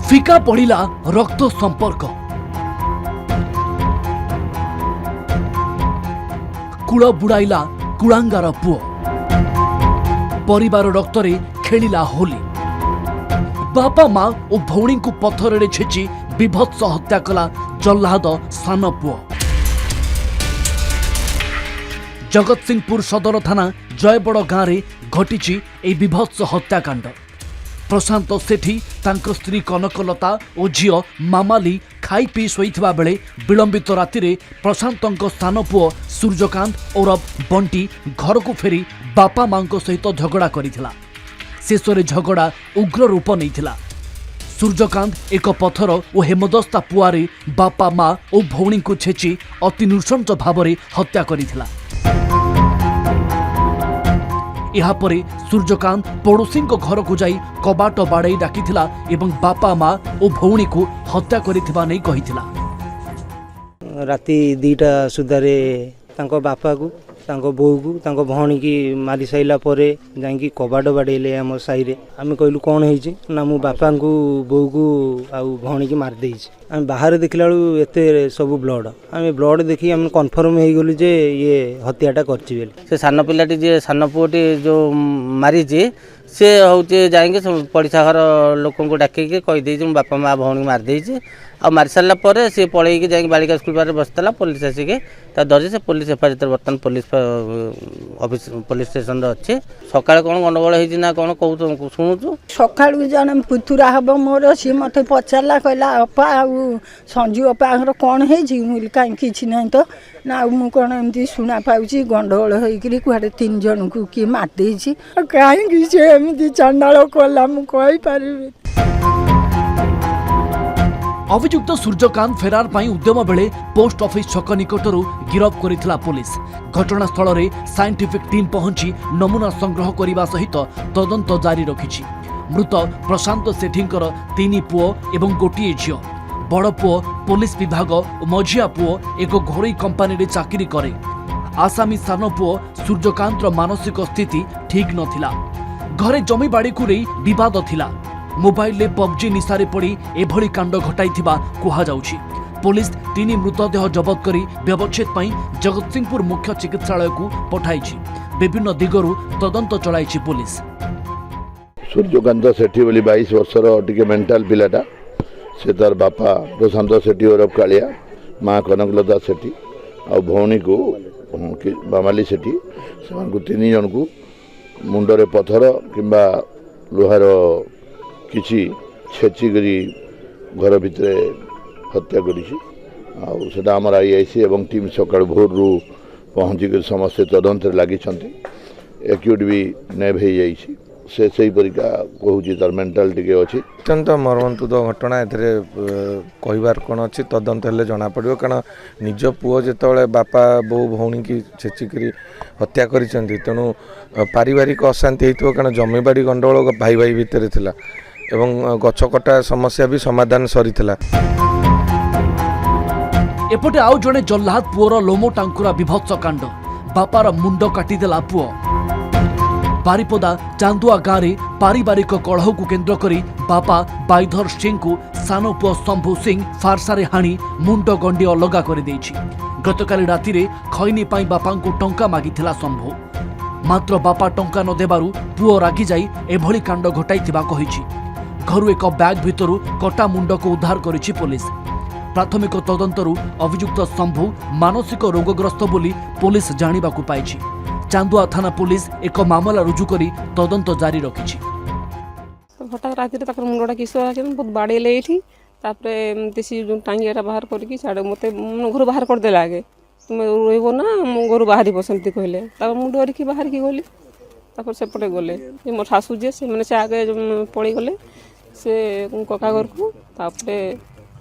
फिका पड़िला रक्त संपर्क कूल बुड़ाइला कुलांगार पुओ परिवार रक्तरे खेलिला होली बापा माँ और भौणी को पथर छेची विभत्स हत्या कला जल्लाद सान पुओ जगतसिंहपुर सदर थाना जयबड़ गाँव में घटी ए विभत्स हत्याकांड प्रशांत सेठी तांको स्त्री कनकलता और झील मामाली खाई पी शोइथिबा बेले विलंबित राति प्रशांतंको सान पुओ सूर्यकांत और बंटी घर को फेरी बापा मां सहित झगड़ा करिथिला। शेष में झगड़ा उग्र रूप नैथिला। सूर्यकांत एक पथर और हेमदस्ता पुआरे बापा माँ और भौणी को छेची अति नृशंस भाव हत्या करिथिला। यापरे सूर्यकांत पड़ोशी घर को जाई कबाट बाड़े डाकिथिला एवं बापा माँ और भौणी को हत्या करिथिबा नै कहिथिला। राति 2टा सुधारे तांको बापा को तांको बोऊ को तांको भौणी की मारी साइला परे जाई कबाट बाड़ेले आम साई आम कहलु कौन होइछि ना मो बापा को बोऊ को आउ भौणी की मार देइछि। आम बाहर देखला एते सब ब्लड आम ब्लड देखी आम कन्फर्म हो गलु जे ये हत्याटा करछि बेले। से सान पिलाटी जे सान पुओटी जो मारी से हूँ जाएंगे पड़िशा घर लोक डाक कहीदे बापा माँ भौणी मार देइछि आ मारी सारा पर सी पलैकी जाए बालिका स्कूल पारे बसला पुलिस आसिक धरी से पुलिस हेफाजत बर्तमान पुलिस ऑफिस पुलिस स्टेशन अच्छे सकाଳେ कौन गंडगोल होती ना कौन कहूँ शुणुचु सका जन पुतुरा हम मोर सी मत पचारा कहला अपा संजू अपा घर कौन है कहीं किसी ना तो ना मु कौन एमती शुणा पाऊँ गंडगोल होकर कड़े 3 जन को किए मारदे कहीं से एमती चंडाल कला मुझे अभियुक्त सूर्यकांत फेरार पाई उद्यम बेले पोस्ट ऑफिस छक निकटरू गिरफ करिथिला पुलिस। घटनास्थल में साइंटिफिक टीम पहुंची नमूना संग्रह करने सहित तदंत जारी रखिछि। मृत प्रशांत सेठींकर 3 पुओ एवं गोटिए झियो। बड़ पुओ पुलिस विभाग और मझिया पुओ एक घरोई कंपानी रे चाकरी करे। आसामी सान पुओ सूर्यकांतर मानसिक स्थिति ठीक नथिला। घरे जमी बाड़ी को रे विवाद थिला। मोबाइल ले पबजी निशारे पड़ी एभली कांड घटाइथिबा कुहा जाउछि। पुलिस 3 मृतदेह जबत करी व्यवच्छेद पई जगतसिंहपुर मुख्य चिकित्सालय को पठाइछि। विभिन्न दिगरु तदंत चलाइछि पुलिस। सूर्यकांत सेठी बोली 22 वर्षर टिके मेंटल पिलाटा से तार बापा प्रशांत सेठी और कालिया माँ कनकलता सेठी आ भौणी को बामाली सेठी से 3 जन को मुंडरे पथर किंबा लोहार किसी छेचिकी घर भितर हत्या कर आम आईआईसी एवं टीम सका भोर रू पहुँचिक समस्ते तदंत लगी एक्यूट भी नेब हो से परिका कहूँ तार मेंटाल टी अच्छी अत्यंत मर्मन्तुद घटना कहबार कौन अच्छी तदंत हेल्ले जना पड़ो कारण निज पुओ जो बापा बो भौणी की छेचिकी हत्या कर तेणु पारिवारिक अशांति होता कारण जमीबाड़ी गंडगोल भाई भाई भितर थिला एवं गछ कटा समस्या भी समाधान सरी थिला। एपटे आउ जड़े जल्लाद पुओर लोमो टांकुरा विभत्स कांड बापार मुंड काटिदेला पुओ। बारिपदा चांदुआ गाँव में पारिवारिक कलह को केन्द्र करी बापा बाईधर सिंह को सान पुओ शंभु सिंह फारसारे हाणी मुंड गंडी अलगा कर देइछि। गतकाली राति खैनी पाई बापा को टंका मागिथिला शंभु मात्र बापा टंका न देबारु पुओ रागी जाई एभली कांड घटाइथिबा कहिछि। घरु एक बैग भितरु कटा मुंड को उद्धार करिछि पुलिस। प्राथमिक तदंतरु अभियुक्त शंभु मानसिक रोगग्रस्त बोली पुलिस जानिबाकु पाइछि। चांदुआ थाना पुलिस एक मामला रुजु करी तदंत जारी रखिछि। हठात राति तक मुंडा किस बहुत बाड़ेले ये टांगिया बाहर करके साढ़े मत घर बाहर करदे आगे तुम रोब ना मो घर बाहर सेमती कहले मुझे डरिकी बाहर की गली सेपटे गले मो शाशु जी से आगे पड़े गले से कका घर को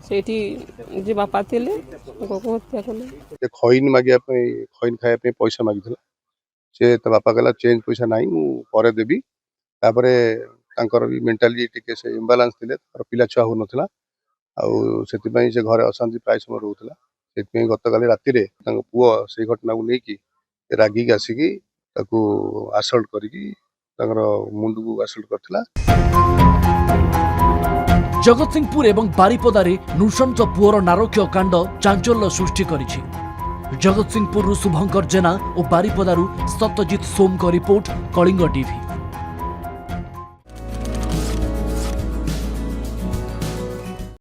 से बापा थे हत्या कले खैन मागे खैन खाया पैसा मागी से बापा कहला चेंज पैसा ना मुझे देवी भी मेंटाली टिके से इम्बालांस थे पिला छुआ हो नाला आउ से घरे अशांति प्राय समय रोला से गतकाली राति पुओ से घटना को लेकिन रागिक आसिकी आसल्ट करी मुंड को आसल्ट करथिला। जगतसिंहपुर एवं बारिपदारे नृशंस पुअर नारकीय कांड चांचल्य सृष्टि करिछि। जगतसिंहपुर शुभंकर जेना और बारिपदारू सत्यजित सोम का रिपोर्ट, कलिंग टीवी।